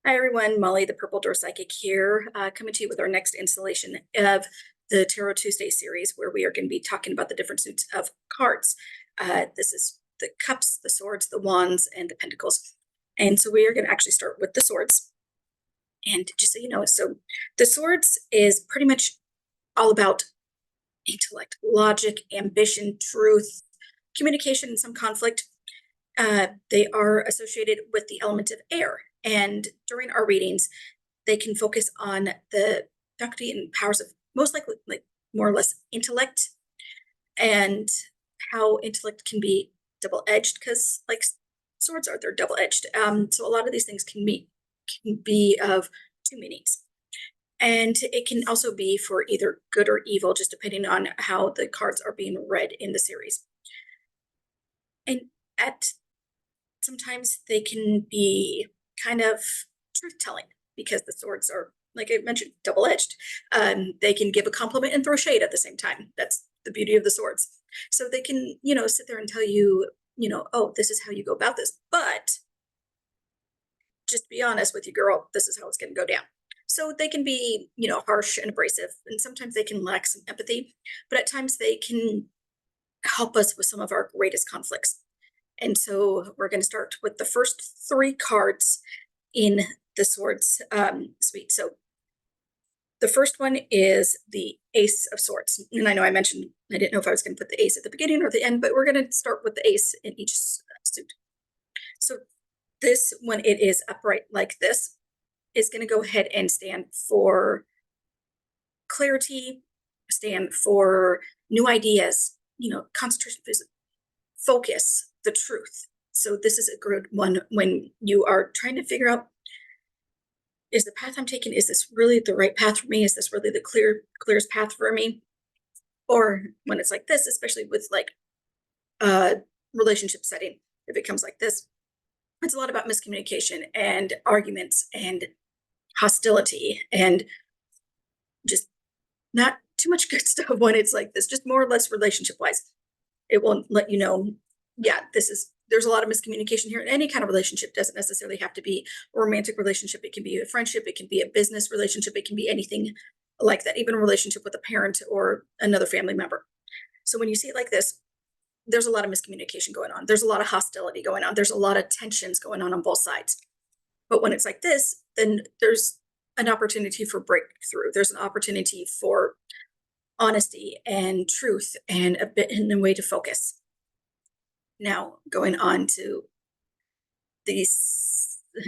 Hi everyone, Molly, the Purple Door Psychic here, coming to you with our next installation of the Tarot Tuesday series, where we are going to be talking about the different suits of cards. This is the cups, the swords, the wands, and the pentacles. And so we are going to actually start with the swords. And just so you know, so the swords is pretty much all about intellect, logic, ambition, truth, communication, and some conflict. They are associated with the element of air. And during our readings, they can focus on the faculty and powers of most likely, like more or less intellect, and how intellect can be double-edged, because like swords are, they're double-edged. So a lot of these things can be of two meanings. And it can also be for either good or evil, just depending on how the cards are being read in the series. And at sometimes they can be kind of truth-telling, because the swords are, like I mentioned, double-edged. They can give a compliment and throw shade at the same time. That's the beauty of the swords. So they can, sit there and tell you, oh, this is how you go about this. But just to be honest with you, girl, this is how it's going to go down. So they can be, harsh and abrasive, and sometimes they can lack some empathy, but at times they can help us with some of our greatest conflicts. And so we're going to start with the first three cards in the Swords suite. So the first one is the Ace of Swords. And I know I mentioned, I didn't know if I was going to put the ace at the beginning or the end, but we're going to start with the ace in each suit. So this, when it is upright like this, is going to go ahead and stand for clarity, stand for new ideas, concentration, focus, the truth. So this is a good one when you are trying to figure out, is the path I'm taking, is this really the right path for me? Is this really the clearest path for me? Or when it's like this, especially with like a relationship setting, if it comes like this, it's a lot about miscommunication and arguments and hostility and just not too much good stuff when it's like this, just more or less relationship wise. It will let you know, yeah, there's a lot of miscommunication here. Any kind of relationship doesn't necessarily have to be a romantic relationship. It can be a friendship, it can be a business relationship, it can be anything like that, even a relationship with a parent or another family member. So when you see it like this, there's a lot of miscommunication going on. There's a lot of hostility going on. There's a lot of tensions going on both sides. But when it's like this, then there's an opportunity for breakthrough. There's an opportunity for honesty and truth and a bit in a way to focus. Now, going on to the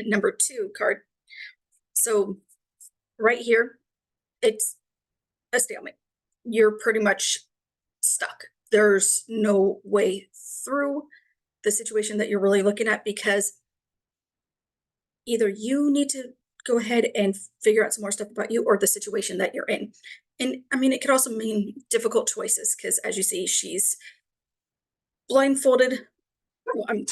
number 2 card. So right here, it's a stalemate. You're pretty much stuck. There's no way through the situation that you're really looking at, because either you need to go ahead and figure out some more stuff about you or the situation that you're in. And I mean, it could also mean difficult choices, because as you see, she's blindfolded. Well, I'm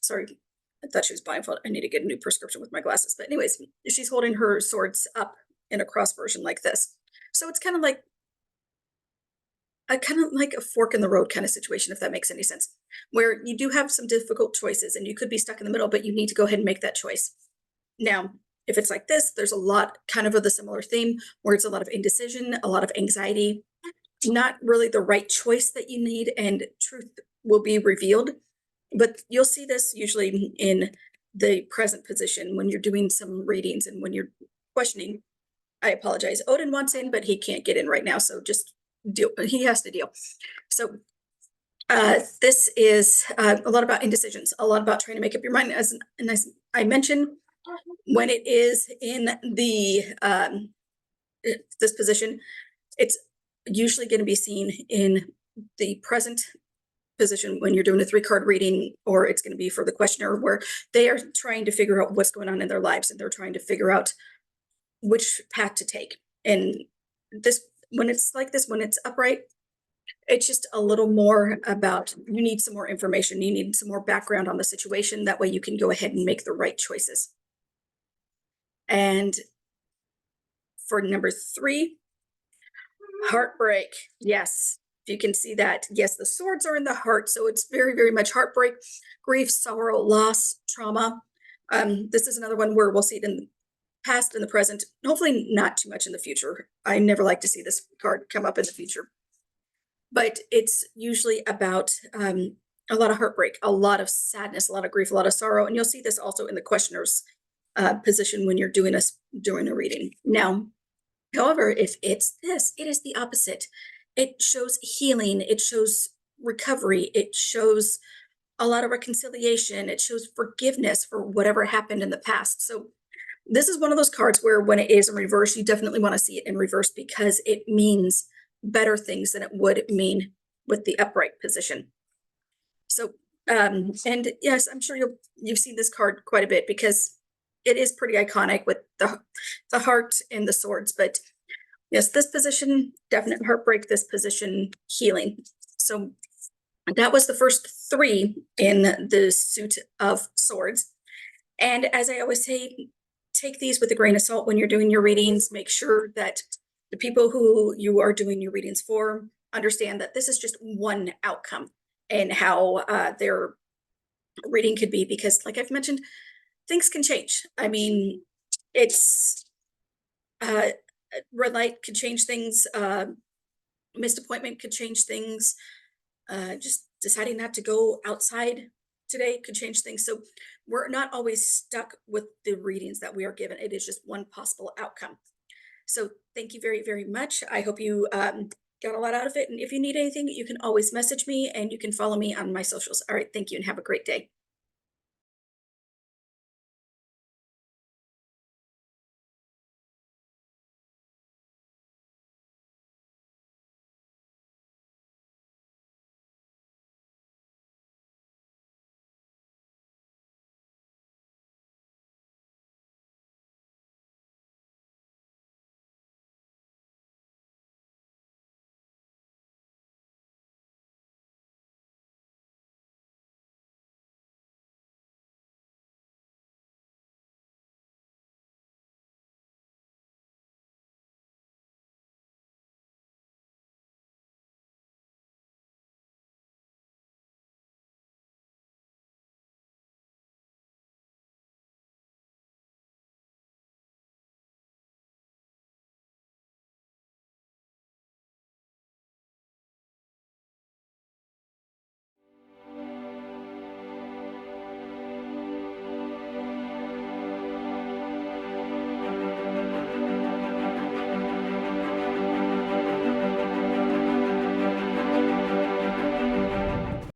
sorry, I thought she was blindfolded. I need to get a new prescription with my glasses. But anyways, she's holding her swords up in a cross version like this. So it's kind of like a fork in the road kind of situation, if that makes any sense, where you do have some difficult choices and you could be stuck in the middle, but you need to go ahead and make that choice. Now, if it's like this, there's a lot kind of the similar theme, where it's a lot of indecision, a lot of anxiety, not really the right choice that you need, and truth will be revealed. But you'll see this usually in the present position when you're doing some readings and when you're questioning. I apologize. Odin wants in, but he can't get in right now, so just deal. He has to deal. So this is a lot about indecisions, a lot about trying to make up your mind. As I mentioned, when it is in the this position, it's usually going to be seen in the present position when you're doing a 3-card reading, or it's going to be for the questioner, where they are trying to figure out what's going on in their lives and they're trying to figure out which path to take. And this, when it's like this, when it's upright, it's just a little more about, you need some more information, you need some more background on the situation. That way you can go ahead and make the right choices. And for number 3, heartbreak. Yes, if you can see that, yes, the swords are in the heart, so it's very, very much heartbreak, grief, sorrow, loss, trauma. This is another one where we'll see it in past and the present, hopefully not too much in the future. I never like to see this card come up in the future. But it's usually about a lot of heartbreak, a lot of sadness, a lot of grief, a lot of sorrow. And you'll see this also in the questioner's position when you're doing a reading. Now, however, if it's this, it is the opposite. It shows healing, it shows recovery, it shows a lot of reconciliation, it shows forgiveness for whatever happened in the past. So this is one of those cards where when it is in reverse, you definitely want to see it in reverse because it means better things than it would mean with the upright position. So, and yes, I'm sure you've seen this card quite a bit because it is pretty iconic with the heart and the swords. But yes, this position, definite heartbreak, this position, healing. So that was the first three in the suit of swords. And as I always say, take these with a grain of salt when you're doing your readings. Make sure that the people who you are doing your readings for understand that this is just one outcome and how their reading could be. Because, like I've mentioned, things can change. I mean, it's red light could change things. Missed appointment could change things. Just deciding not to go outside today could change things. So we're not always stuck with the readings that we are given. It is just one possible outcome. So thank you very, very much. I hope you got a lot out of it. And if you need anything, you can always message me and you can follow me on my socials. All right. Thank you and have a great day.